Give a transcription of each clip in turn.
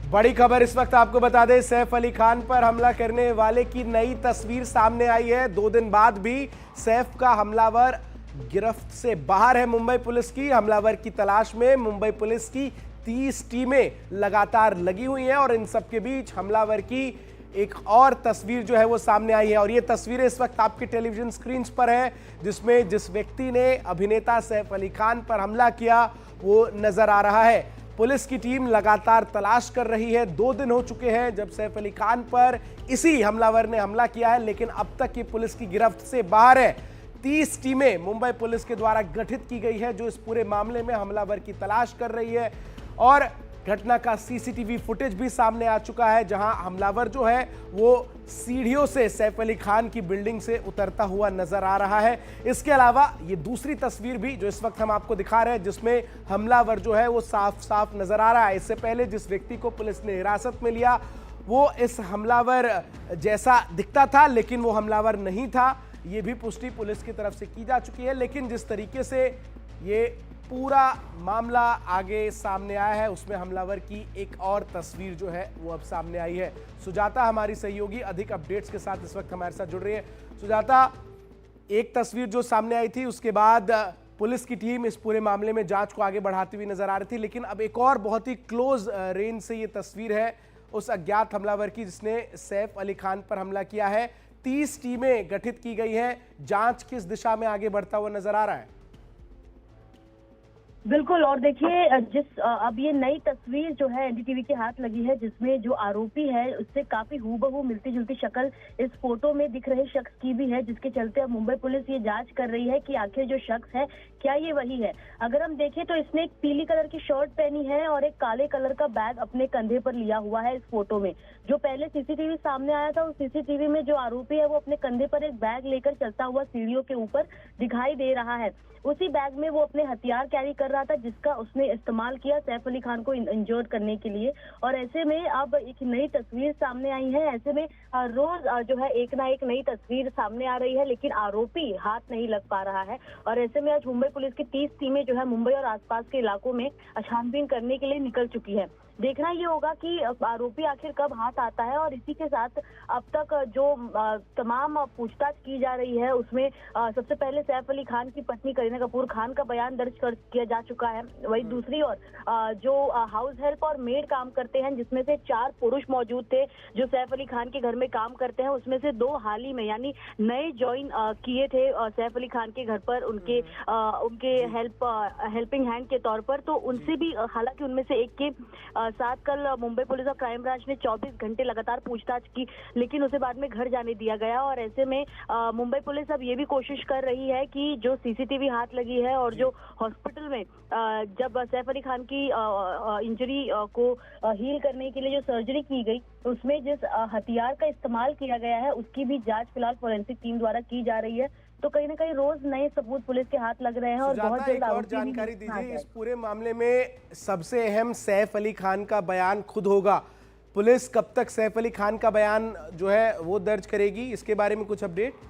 बड़ी खबर इस वक्त आपको बता दें, सैफ अली खान पर हमला करने वाले की नई तस्वीर सामने आई है। 2 दिन बाद भी सैफ का हमलावर गिरफ्त से बाहर है। मुंबई पुलिस की हमलावर की तलाश में मुंबई पुलिस की 30 टीमें लगातार लगी हुई हैं और इन सब के बीच हमलावर की एक और तस्वीर जो है वो सामने आई है और ये तस्वीरें इस वक्त आपके टेलीविजन स्क्रीन पर है, जिसमें जिस व्यक्ति ने अभिनेता सैफ अली खान पर हमला किया वो नजर आ रहा है। पुलिस की टीम लगातार तलाश कर रही है। 2 दिन हो चुके हैं जब सैफ अली खान पर इसी हमलावर ने हमला किया है, लेकिन अब तक ये पुलिस की गिरफ्त से बाहर है। 30 टीमें मुंबई पुलिस के द्वारा गठित की गई है जो इस पूरे मामले में हमलावर की तलाश कर रही है और घटना का सीसीटीवी फुटेज भी सामने आ चुका है, जहां हमलावर जो है वो सीढ़ियों से सैफ अली खान की बिल्डिंग से उतरता हुआ नजर आ रहा है। इसके अलावा ये दूसरी तस्वीर भी जो इस वक्त हम आपको दिखा रहे हैं, जिसमें हमलावर जो है वो साफ साफ नजर आ रहा है। इससे पहले जिस व्यक्ति को पुलिस ने हिरासत में लिया वो इस हमलावर जैसा दिखता था, लेकिन वो हमलावर नहीं था। ये भी पुष्टि पुलिस की तरफ से की जा चुकी है, लेकिन जिस तरीके से ये पूरा मामला आगे सामने आया है उसमें हमलावर की एक और तस्वीर जो है वो अब सामने आई है। सुजाता हमारी सहयोगी अधिक अपडेट्स के साथ इस वक्त हमारे साथ जुड़ रही है। सुजाता, एक तस्वीर जो सामने आई थी उसके बाद पुलिस की टीम इस पूरे मामले में जांच को आगे बढ़ाती हुई नजर आ रही थी, लेकिन अब एक और बहुत ही क्लोज रेंज से ये तस्वीर है उस अज्ञात हमलावर की जिसने सैफ अली खान पर हमला किया है। 30 टीमें गठित की गई हैं। जांच किस दिशा में आगे बढ़ता हुआ नजर आ रहा है? बिल्कुल, और देखिए अब ये नई तस्वीर जो है एनडीटीवी के हाथ लगी है, जिसमें जो आरोपी है उससे काफी हूबहू मिलती जुलती शक्ल इस फोटो में दिख रहे शख्स की भी है, जिसके चलते अब मुंबई पुलिस ये जांच कर रही है कि आखिर जो शख्स है क्या ये वही है। अगर हम देखें तो इसने एक पीली कलर की शर्ट पहनी है और एक काले कलर का बैग अपने कंधे पर लिया हुआ है। इस फोटो में जो पहले सीसीटीवी सामने आया था उस सीसीटीवी में जो आरोपी है वो अपने कंधे पर एक बैग लेकर चलता हुआ सीढ़ियों के ऊपर दिखाई दे रहा है। उसी बैग में वो अपने हथियार कैरी कर रहा था जिसका उसने इस्तेमाल किया सैफ अली खान को इंजर्ड करने के लिए। और ऐसे में अब एक नई तस्वीर सामने आई है। ऐसे में रोज जो है एक ना एक नई तस्वीर सामने आ रही है, लेकिन आरोपी हाथ नहीं लग पा रहा है। और ऐसे में आज मुंबई पुलिस की 30 टीमें जो है मुंबई और आसपास के इलाकों में छानबीन करने के लिए निकल चुकी है। देखना ये होगा कि आरोपी आखिर कब हाथ आता है। और इसी के साथ अब तक जो तमाम पूछताछ की जा रही है उसमें सबसे पहले सैफ अली खान की पत्नी करीना कपूर खान का बयान दर्ज किया जा चुका है। वही दूसरी ओर जो हाउस हेल्प और मेड काम करते हैं, जिसमें से 4 पुरुष मौजूद थे जो सैफ अली खान के घर में काम करते हैं, उसमें से 2 हाल ही में यानी नए ज्वाइन किए थे सैफ अली खान के घर पर उनके हेल्पिंग हैंड के तौर पर। तो उनसे भी हालांकि उनमें से एक के साथ कल मुंबई पुलिस और क्राइम ब्रांच ने 24 घंटे लगातार पूछताछ की, लेकिन उसे बाद में घर जाने दिया गया। और ऐसे में मुंबई पुलिस अब ये भी कोशिश कर रही है कि जो सीसीटीवी हाथ लगी है और जो हॉस्पिटल में जब सैफ अली खान की इंजरी को हील करने के लिए जो सर्जरी की गई उसमें जिस हथियार का इस्तेमाल किया गया है उसकी भी जांच फिलहाल फोरेंसिक टीम द्वारा की जा रही है। तो कहीं ना कहीं रोज नए सबूत पुलिस के हाथ लग रहे हैं और बहुत जल्द और जानकारी दीजिए इस पूरे मामले में सबसे अहम सैफ अली खान का बयान खुद होगा। पुलिस कब तक सैफ अली खान का बयान जो है वो दर्ज करेगी, इसके बारे में कुछ अपडेट?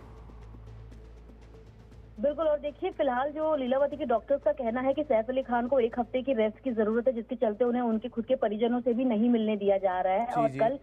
बिल्कुल, और देखिए फिलहाल जो लीलावती के डॉक्टर्स का कहना है कि सैफ अली खान को 1 हफ्ते की रेस्ट की जरूरत है, जिसके चलते उन्हें उनके खुद के परिजनों से भी नहीं मिलने दिया जा रहा है। और कल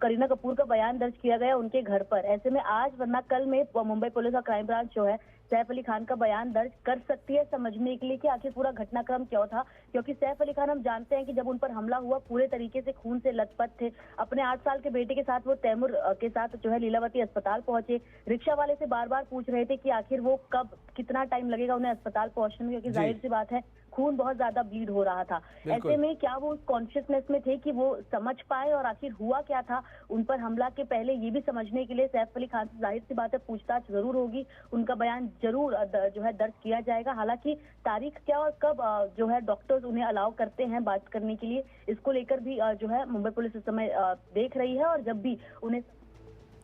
करीना कपूर का बयान दर्ज किया गया उनके घर पर। ऐसे में आज वरना कल में मुंबई पुलिस और क्राइम ब्रांच जो है सैफ अली खान का बयान दर्ज कर सकती है, समझने के लिए कि आखिर पूरा घटनाक्रम क्या था। क्योंकि सैफ अली खान हम जानते हैं कि जब उन पर हमला हुआ पूरे तरीके से खून से लथपथ थे। अपने 8 साल के बेटे के साथ वो तैमूर के साथ जो है लीलावती अस्पताल पहुंचे। रिक्शा वाले से बार बार पूछ रहे थे कि आखिर वो कब कितना टाइम लगेगा उन्हें अस्पताल पहुंचने में, क्योंकि जाहिर सी बात है खून बहुत ज्यादा ब्लीड हो रहा था। ऐसे में क्या वो उस कॉन्शियसनेस में थे कि वो समझ पाए और आखिर हुआ क्या था उन पर हमला के पहले, ये भी समझने के लिए सैफ अली खान से जाहिर सी बात है पूछताछ जरूर होगी। उनका बयान जरूर जो है दर्ज किया जाएगा। हालांकि तारीख क्या और कब जो है डॉक्टर्स उन्हें अलाउ करते हैं बात करने के लिए, इसको लेकर भी जो है मुंबई पुलिस इस समय देख रही है। और जब भी उन्हें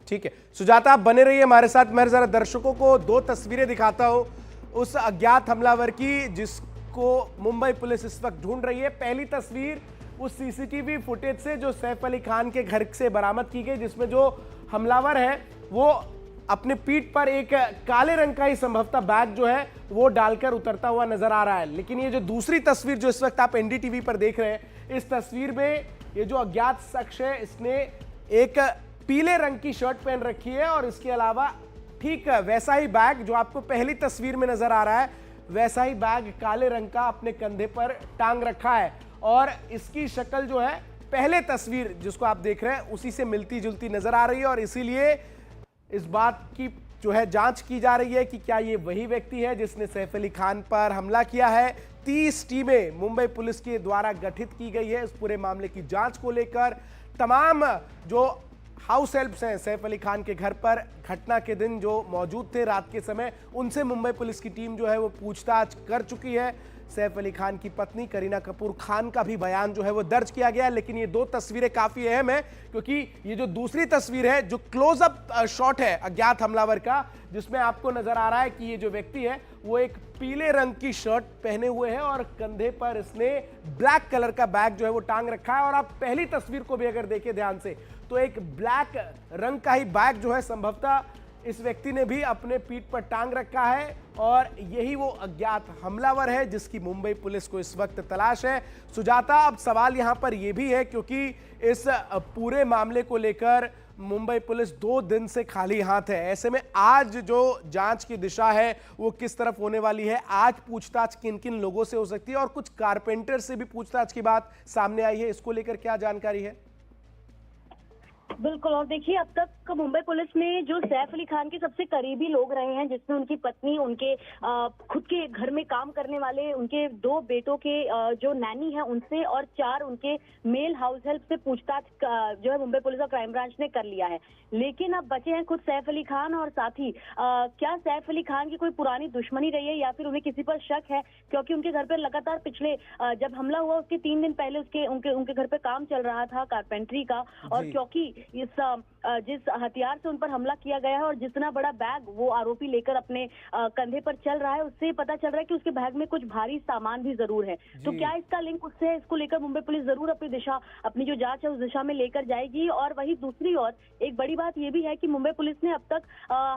ठीक है सुजाता, आप बने रहिए हमारे साथ। मैं जरा दर्शकों को 2 तस्वीरें दिखाता हूं उस अज्ञात हमलावर की जिसको मुंबई पुलिस इस वक्त ढूंढ रही है। पहली तस्वीर उस सीसीटीवी फुटेज से जो सैफ अली खान के घर से बरामद की गई, जिसमें जो हमलावर है वो अपने पीठ पर एक काले रंग का ही संभवतः बैग जो है वो डालकर उतरता हुआ नजर आ रहा है। लेकिन ये जो दूसरी तस्वीर जो इस वक्त आप एनडीटीवी पर देख रहे हैं, इस तस्वीर में ये जो अज्ञात शख्स है इसने एक पीले रंग की शर्ट पहन रखी है और इसके अलावा ठीक वैसा ही बैग जो आपको पहली तस्वीर में नजर आ रहा है, वैसा ही बैग काले रंग का अपने कंधे पर टांग रखा है। और इसकी शक्ल जो है पहले तस्वीर जिसको आप देख रहे हैं उसी से मिलती जुलती नजर आ रही है और इसीलिए इस बात की जो है जांच की जा रही है कि क्या ये वही व्यक्ति है जिसने सैफ अली खान पर हमला किया है। 30 टीमें मुंबई पुलिस के द्वारा गठित की गई है इस पूरे मामले की जांच को लेकर। तमाम जो हाउस हेल्प्स हैं सैफ अली खान के घर पर घटना के दिन जो मौजूद थे रात के समय, उनसे मुंबई पुलिस की टीम जो है वो पूछताछ कर चुकी है। सैफ अली खान की पत्नी करीना कपूर खान का भी बयान जो है वो दर्ज किया गया है। लेकिन ये दो तस्वीरें काफी अहम है क्योंकि ये जो दूसरी तस्वीर है जो क्लोजअप शॉट है अज्ञात हमलावर का, जिसमें आपको नजर आ रहा है कि ये जो व्यक्ति है वो एक पीले रंग की शर्ट पहने हुए है और कंधे पर इसने ब्लैक कलर का बैग जो है वो टांग रखा है। और आप पहली तस्वीर को भी अगर देखें ध्यान से तो एक ब्लैक रंग का ही बैग जो है संभवतः इस व्यक्ति ने भी अपने पीठ पर टांग रखा है और यही वो अज्ञात हमलावर है जिसकी मुंबई पुलिस को इस वक्त तलाश है। सुजाता, अब सवाल यहां पर यह भी है क्योंकि इस पूरे मामले को लेकर मुंबई पुलिस 2 दिन से खाली हाथ है, ऐसे में आज जो जांच की दिशा है वो किस तरफ होने वाली है, आज पूछताछ किन किन लोगों से हो सकती है और कुछ कारपेंटर से भी पूछताछ की बात सामने आई है, इसको लेकर क्या जानकारी है? बिल्कुल, और देखिए अब तक मुंबई पुलिस में जो सैफ अली खान के सबसे करीबी लोग रहे हैं, जिसमें उनकी पत्नी, उनके खुद के घर में काम करने वाले उनके 2 बेटों के जो नैनी है उनसे और 4 उनके मेल हाउस हेल्प से पूछताछ जो है मुंबई पुलिस और क्राइम ब्रांच ने कर लिया है। लेकिन अब बचे हैं खुद सैफ अली खान और साथ ही क्या सैफ अली खान की कोई पुरानी दुश्मनी रही है या फिर उन्हें किसी पर शक है, क्योंकि उनके घर पर लगातार पिछले जब हमला हुआ उसके 3 दिन पहले उनके घर पे काम चल रहा था कारपेंटरी का, और क्योंकि जिस हथियार से उन पर हमला किया गया है और जितना बड़ा बैग वो आरोपी लेकर अपने कंधे पर चल रहा है, उससे पता चल रहा है कि उसके बैग में कुछ भारी सामान भी जरूर है। तो क्या इसका लिंक उससे है, इसको लेकर मुंबई पुलिस जरूर अपनी जो जांच है उस दिशा में लेकर जाएगी। और वही दूसरी ओर एक बड़ी बात यह भी है कि मुंबई पुलिस ने अब तक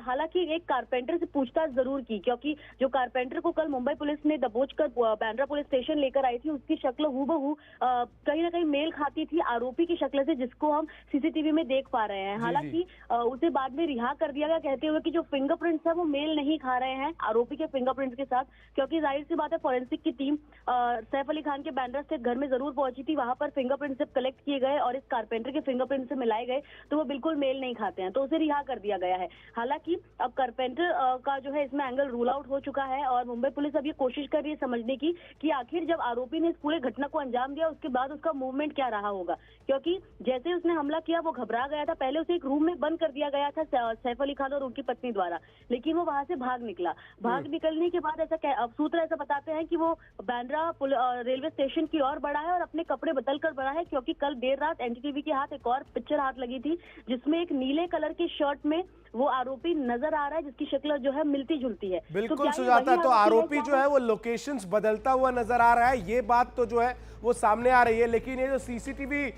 हालांकि एक कारपेंटर से पूछताछ जरूर की, क्योंकि जो कारपेंटर को कल मुंबई पुलिस ने दबोच कर बांद्रा पुलिस स्टेशन लेकर आई थी, उसकी शक्ल हूबहू कहीं ना कहीं मेल खाती थी आरोपी की शक्ल से, जिसको हम सीसीटीवी में देख पा रहे हैं। हालांकि उसे बाद में रिहा कर दिया गया, कहते हुए कि जो फिंगरप्रिंट्स है वो मेल नहीं खा रहे हैं आरोपी के फिंगरप्रिंट्स के साथ, क्योंकि जाहिर सी बात है फॉरेंसिक की टीम सैफ अली खान के बांद्रा स्थित घर में जरूर पहुंची थी, वहां पर फिंगरप्रिंट्स जब कलेक्ट किए गए और इस कारपेंटर के फिंगरप्रिंट से मिलाए गए तो वो बिल्कुल मेल नहीं खाते हैं, तो उसे रिहा कर दिया गया है। हालांकि अब कारपेंटर का जो है इसमें एंगल रूल आउट हो चुका है और मुंबई पुलिस अब ये कोशिश कर रही है समझने की कि आखिर जब आरोपी ने इस पूरे घटना को अंजाम दिया उसके बाद उसका मूवमेंट क्या रहा होगा, क्योंकि जैसे उसने हमला किया वो घबरा गया था। पहले उसे एक रूम में बंद कर दिया गया था सैफ अली खान और उनकी पत्नी द्वारा, लेकिन वो वहां से भाग निकला। भाग निकलने के बाद सूत्र ऐसा बताते हैं कि वो बांद्रा रेलवे स्टेशन की ओर बढ़ा है और अपने कपड़े बदल कर बढ़ा है, क्योंकि कल देर रात एनडीटीवी के हाथ एक और पिक्चर हाथ लगी थी जिसमें एक नीले कलर की शर्ट में वो आरोपी नजर आ रहा है जिसकी शक्ल जो है मिलती जुलती है। बिल्कुल सुजाता, तो आरोपी जो है वो लोकेशंस बदलता हुआ नजर आ रहा है, ये बात तो जो है वो सामने आ रही है। लेकिन ये जो सीसीटीवी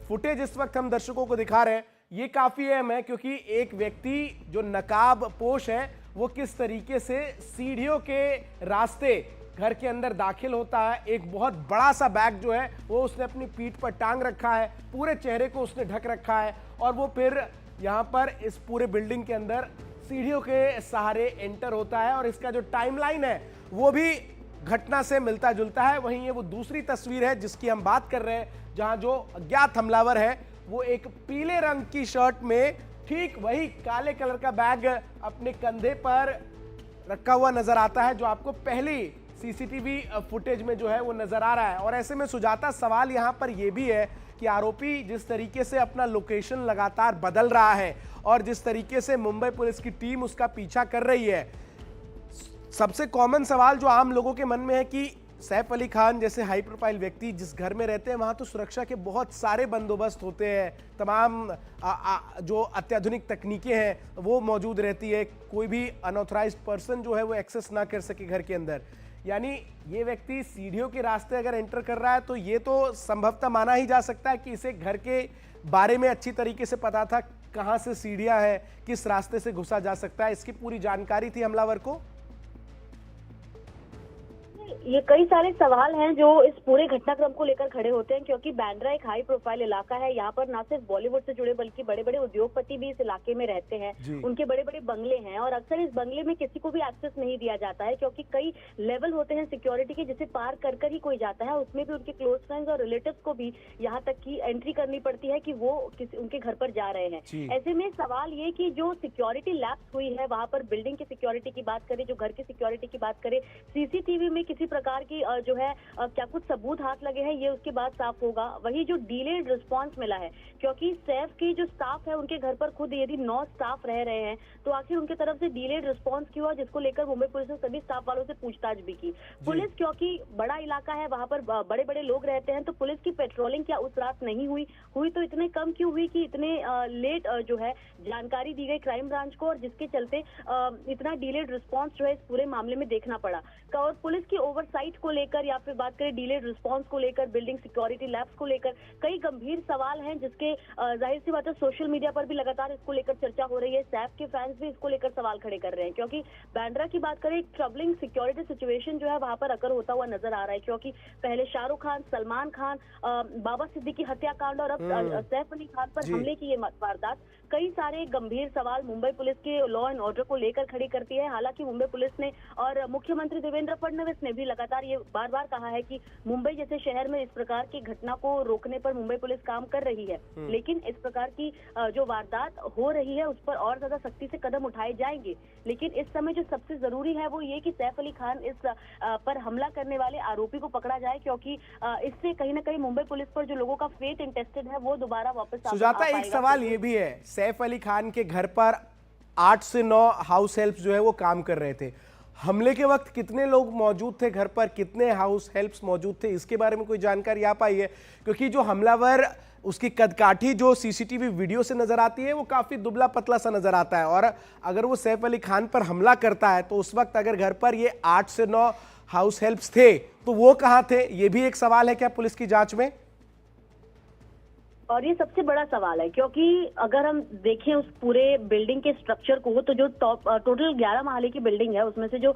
फुटेज इस वक्त हम दर्शकों को दिखा रहे हैं ये काफी अहम है, क्योंकि एक व्यक्ति जो नकाब पोश है वो किस तरीके से सीढ़ियों के रास्ते घर के अंदर दाखिल होता है, एक बहुत बड़ा सा बैग जो है वो उसने अपनी पीठ पर टांग रखा है, पूरे चेहरे को उसने ढक रखा है और वो फिर यहाँ पर इस पूरे बिल्डिंग के अंदर सीढ़ियों के सहारे एंटर होता है और इसका जो टाइमलाइन है वो भी घटना से मिलता जुलता है। वहीं ये वो दूसरी तस्वीर है जिसकी हम बात कर रहे हैं, जहां जो अज्ञात हमलावर है वो एक पीले रंग की शर्ट में ठीक वही काले कलर का बैग अपने कंधे पर रखा हुआ नजर आता है, जो आपको पहली सीसीटीवी फुटेज में जो है वो नजर आ रहा है। और ऐसे में सुजाता, सवाल यहां पर यह भी है कि आरोपी जिस तरीके से अपना लोकेशन लगातार बदल रहा है और जिस तरीके से मुंबई पुलिस की टीम उसका पीछा कर रही है, सबसे कॉमन सवाल जो आम लोगों के मन में है कि सैफ अली खान जैसे हाई प्रोफाइल व्यक्ति जिस घर में रहते हैं वहां तो सुरक्षा के बहुत सारे बंदोबस्त होते हैं, तमाम जो अत्याधुनिक तकनीकें हैं वो मौजूद रहती है, कोई भी अनऑथराइज्ड पर्सन जो है वो एक्सेस ना कर सके घर के अंदर। यानी ये व्यक्ति सीढ़ियों के रास्ते अगर एंटर कर रहा है तो ये तो संभवतः माना ही जा सकता है कि इसे घर के बारे में अच्छी तरीके से पता था, कहां से सीढ़ियां हैं, किस रास्ते से घुसा जा सकता है, इसकी पूरी जानकारी थी हमलावर को। ये कई सारे सवाल हैं जो इस पूरे घटनाक्रम को लेकर खड़े होते हैं, क्योंकि बांद्रा एक हाई प्रोफाइल इलाका है। यहाँ पर ना सिर्फ बॉलीवुड से जुड़े बल्कि बड़े बड़े उद्योगपति भी इस इलाके में रहते हैं। उनके बड़े बड़े बंगले हैं और अक्सर इस बंगले में किसी को भी एक्सेस नहीं दिया जाता है, क्योंकि कई लेवल होते हैं सिक्योरिटी के, जिसे पार कर ही कोई जाता है। उसमें भी उनके क्लोज फ्रेंड्स और रिलेटिव्स को भी यहाँ तक की एंट्री करनी पड़ती है कि वो उनके घर पर जा रहे हैं। ऐसे में सवाल ये कि जो सिक्योरिटी लैप्स हुई है वहाँ पर, बिल्डिंग की सिक्योरिटी की बात करें, जो घर की सिक्योरिटी की बात करें, सीसीटीवी में किसी प्रकार की जो है क्या कुछ सबूत हाथ लगे हैं, ये उसके बाद साफ होगा। वही जो डिलेड रिस्पांस मिला है, क्योंकि सैफ की जो स्टाफ है उनके घर पर खुद यदि 9 स्टाफ रह रहे हैं तो आखिर उनके तरफ से डिलेड रिस्पांस क्यों हुआ, जिसको लेकर मुंबई पुलिस ने सभी स्टाफ वालों से पूछताछ भी की। पुलिस, क्योंकि बड़ा इलाका है, वहां पर बड़े बड़े लोग रहते हैं, तो पुलिस की पेट्रोलिंग क्या उस रात नहीं हुई तो इतने कम क्यों हुई कि इतने लेट जो है जानकारी दी गई क्राइम ब्रांच को, और जिसके चलते इतना डिलेड रिस्पांस जो है इस पूरे मामले में देखना पड़ा। और पुलिस की ओवरसाइट को लेकर या फिर बात करें डिलेड रिस्पांस को लेकर, बिल्डिंग सिक्योरिटी लैब्स को लेकर कई गंभीर सवाल हैं, जिसके जाहिर सी बात है सोशल मीडिया पर भी लगातार इसको लेकर चर्चा हो रही है। सैफ के फैंस भी इसको लेकर सवाल खड़े कर रहे हैं, क्योंकि बांद्रा की बात करें, एक ट्रबलिंग सिक्योरिटी सिचुएशन जो है वहां पर अकर होता हुआ नजर आ रहा है, क्योंकि पहले शाहरुख खान, सलमान खान, बाबा सिद्दीकी हत्याकांड और अब सैफ अली खान पर हमले की ये वारदात कई सारे गंभीर सवाल मुंबई पुलिस के लॉ एंड ऑर्डर को लेकर खड़ी करती है। हालांकि मुंबई पुलिस ने और मुख्यमंत्री देवेंद्र फडणवीस ने भी लगातार ये बार बार कहा है कि मुंबई जैसे शहर में इस प्रकार की घटना को रोकने पर मुंबई पुलिस काम कर रही है, लेकिन इस प्रकार की जो वारदात हो रही है उस पर और ज्यादा सख्ती से कदम उठाए जाएंगे। लेकिन इस समय जो सबसे जरूरी है वो ये कि सैफ अली खान इस पर हमला करने वाले आरोपी को पकड़ा जाए, क्योंकि इससे कहीं ना कहीं मुंबई पुलिस पर जो लोगों का फेथ इंटेस्टेड है वो दोबारा वापस सुजाता, एक सवाल ये भी है, सैफ अली खान के घर पर 8 से 9 हाउस हेल्प्स जो है वो काम कर रहे थे। हमले के वक्त कितने लोग मौजूद थे घर पर, कितने हाउस हेल्प्स मौजूद थे, इसके बारे में कोई जानकारी आ पाई है? क्योंकि जो हमलावर, उसकी कदकाठी जो सीसीटीवी वीडियो से नजर आती है वो काफी दुबला पतला सा नजर आता है, और अगर वो सैफ अली खान पर हमला करता है तो उस वक्त अगर घर पर ये 8 से 9 हाउस हेल्प्स थे तो वो कहां थे? ये भी एक सवाल है क्या पुलिस की जांच में? और ये सबसे बड़ा सवाल है, क्योंकि अगर हम देखें उस पूरे बिल्डिंग के स्ट्रक्चर को, तो जो टोटल 11 महले की बिल्डिंग है उसमें से जो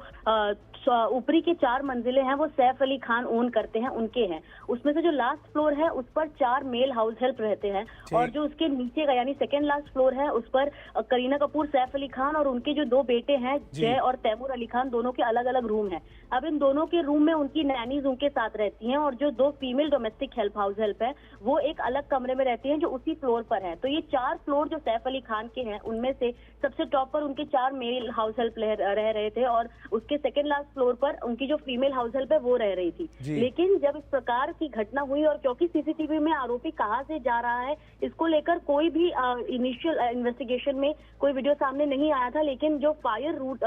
ऊपरी के 4 मंजिलें हैं वो सैफ अली खान ओन करते हैं, उनके हैं। उसमें से जो लास्ट फ्लोर है उस पर 4 मेल हाउस हेल्प रहते हैं, और जो उसके नीचे का यानी सेकेंड लास्ट फ्लोर है उस पर करीना कपूर, सैफ अली खान और उनके जो 2 बेटे हैं जय और तैमूर अली खान, दोनों के अलग अलग रूम हैं। अब इन दोनों के रूम में उनकी नैनीज उनके साथ रहती हैं, और जो 2 female domestic help house help है वो एक अलग कमरे में रहती हैं जो उसी फ्लोर पर है। तो ये 4 फ्लोर जो सैफ अली खान के हैं उनमें से सबसे टॉप पर उनके 4 मेल हाउस हेल्प रह रहे थे, और उसके सेकेंड लास्ट फ्लोर पर उनकी जो फीमेल हाउस हेल्प है वो रह रही थी। लेकिन जब इस प्रकार की घटना हुई, और क्योंकि सीसीटीवी में आरोपी कहां से जा रहा है इसको लेकर कोई भी इनिशियल इन्वेस्टिगेशन में कोई वीडियो सामने नहीं आया था, लेकिन जो फायर रूट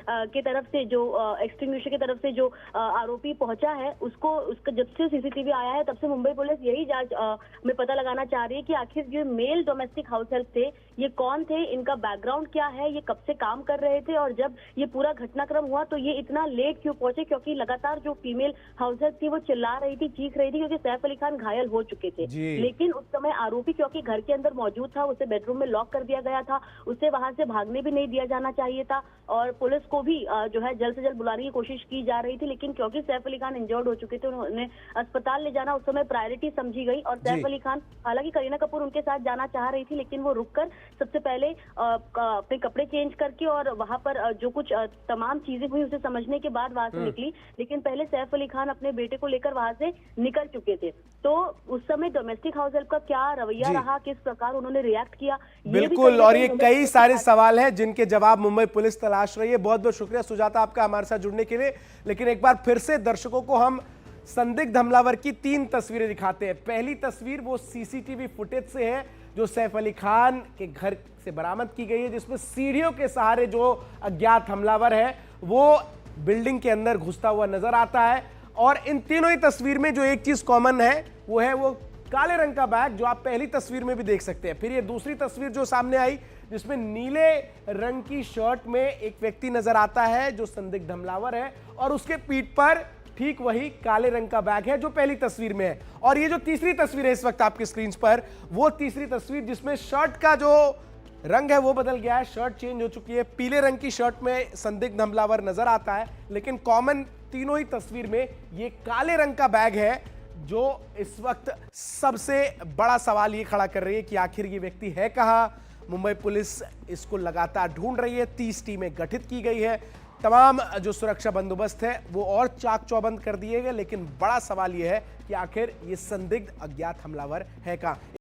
के तरफ से, जो एक्सटिंग्विशर की तरफ से जो आरोपी पहुंचा है उसका जब से सीसीटीवी आया है तब से मुंबई पुलिस यही जांच में पता लगाना चाह रही है कि आखिर जो मेल डोमेस्टिक हाउस हेल्प थे ये कौन थे, इनका बैकग्राउंड क्या है, ये कब से काम कर रहे थे, और जब ये पूरा घटनाक्रम हुआ तो ये इतना लेट क्यों पहुंचे, क्योंकि लगातार जो फीमेल हाउस हेल्प थी वो चिल्ला रही थी, चीख रही थी, क्योंकि सैफ अली खान घायल हो चुके थे। लेकिन उस समय आरोपी क्योंकि घर के अंदर मौजूद था, उसे बेडरूम में लॉक कर दिया गया था, उसे वहां से भागने भी नहीं दिया जाना चाहिए था, और पुलिस को भी जो है जल्द से जल्द बुलाने की कोशिश की जा रही थी। लेकिन क्योंकि सैफ अली खान इंजर्ड हो चुके थे, उन्हें अस्पताल ले जाना उस समय प्रायोरिटी समझी गई, और सैफ अली खान, हालांकि करीना कपूर उनके साथ जाना चाह रही थी, लेकिन वो रुककर सबसे पहले अपने कपड़े चेंज करके और वहां पर जो कुछ तमाम चीजें हुई उसे समझने के बाद वहां से निकली। लेकिन पहले सैफ अली खान अपने बेटे को लेकर वहां से निकल चुके थे। तो उस समय डोमेस्टिक हाउस हेल्प का क्या रवैया रहा, किस प्रकार उन्होंने रिएक्ट किया, बिल्कुल, और ये कई सारे सवाल हैं जिनके जवाब मुंबई पुलिस तलाश रही है। बहुत बहुत शुक्रिया सुजाता आपका हमारे साथ जुड़ने के लिए। लेकिन एक बार फिर से दर्शकों को हम संदिग्ध हमलावर की 3 तस्वीरें दिखाते हैं। पहली तस्वीर वो सीसीटीवी फुटेज से है जो सैफ अली खान के घर से बरामद की गई है, जिसमें सीढ़ियों के सहारे जो अज्ञात हमलावर है वो बिल्डिंग के अंदर घुसता हुआ नजर आता है। और इन तीनों ही तस्वीर में जो एक चीज कॉमन है वो है वो काले रंग का बैग, जो आप पहली तस्वीर में भी देख सकते हैं। फिर ये दूसरी तस्वीर जो सामने आई जिसमें नीले रंग की शर्ट में एक व्यक्ति नजर आता है जो संदिग्ध हमलावर है, और उसके पीठ पर ठीक वही काले रंग का बैग है जो पहली तस्वीर में है। और ये जो तीसरी तस्वीर है इस वक्त आपकी स्क्रीन पर, वो तीसरी तस्वीर जिसमें शर्ट का जो रंग है वो बदल गया है, शर्ट चेंज हो चुकी है। पीले रंग की शर्ट में संदिग्ध हमलावर नजर आता है, लेकिन कॉमन तीनों ही तस्वीर में ये काले रंग का बैग है जो इस वक्त सबसे बड़ा सवाल ये खड़ा कर रही है कि आखिर ये व्यक्ति है कहां। मुंबई पुलिस इसको लगातार ढूंढ रही है, 30 टीमें गठित की गई है, तमाम जो सुरक्षा बंदोबस्त है वो और चाक चौबंद कर दिए गए, लेकिन बड़ा सवाल यह है कि आखिर ये संदिग्ध अज्ञात हमलावर है कहां।